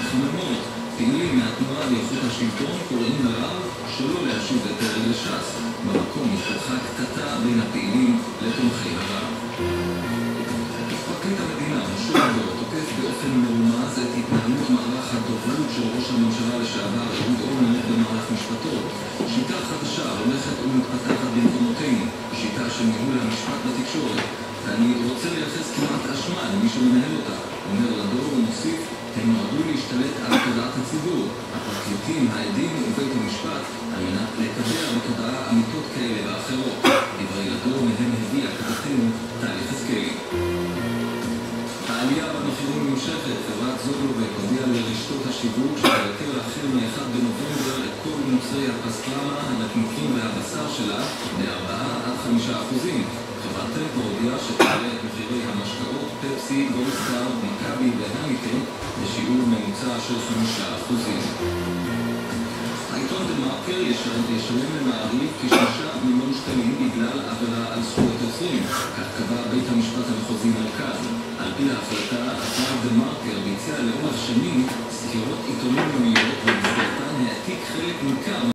מתחממות. פעילים מהתנועה לאיכות השלטון קוראים לרב שלא להשיב את הרג לש"ס. במקום התפתחה קטטה בין הפעילים לתומכי הרב. פרקליט המדינה משה ארבל תוקף באופן מרומז את התנהלות מערך הדוברות של ראש הממשלה לשעבר אהוד אולמרט במערך משפטו. שיטה חדשה הולכת ומתפתחת במקומותינו, שיטה של ניהול המשפט בתקשורת. ואני רוצה לייחס כמעט אשמה למי שמנהל אותה. אומר לדור ומוסיף, הם נועדו להשתלט על תודעת הציבור, הפרקליטים, העדים ובית המשפט, על מנת לקבע בתודעה אמיתות כאלה ואחרות. דברי לדור מהם הביא הכתבתנו טלי חזקאלי. העלייה במחירים נמשכת. חברת זוגלובק הודיעה לרשתות השיווק שתייקר החל מ-1 בנובמבר את כל מוצרי הפסטרמה, הנקניקים והבשר שלה ב-4-5%. חברת טמפו הודיעה שתעלה את מחירי המשקאות פפסי, גולדסטאר, מכבי והניקן בשיעור ממוצע של 5%. העיתון דה-מרקר ישלם למעריב כ6 מיליון שקלים בגלל עבירה על זכויות יוצרים. כך קבע בית המשפט המחוזי מרכז. על פי ההחלטה, אתר דה-מרקר ביצע לאורך שנים סקירות עיתונים יומיות ובמסגרתן העתיק חלק ניכר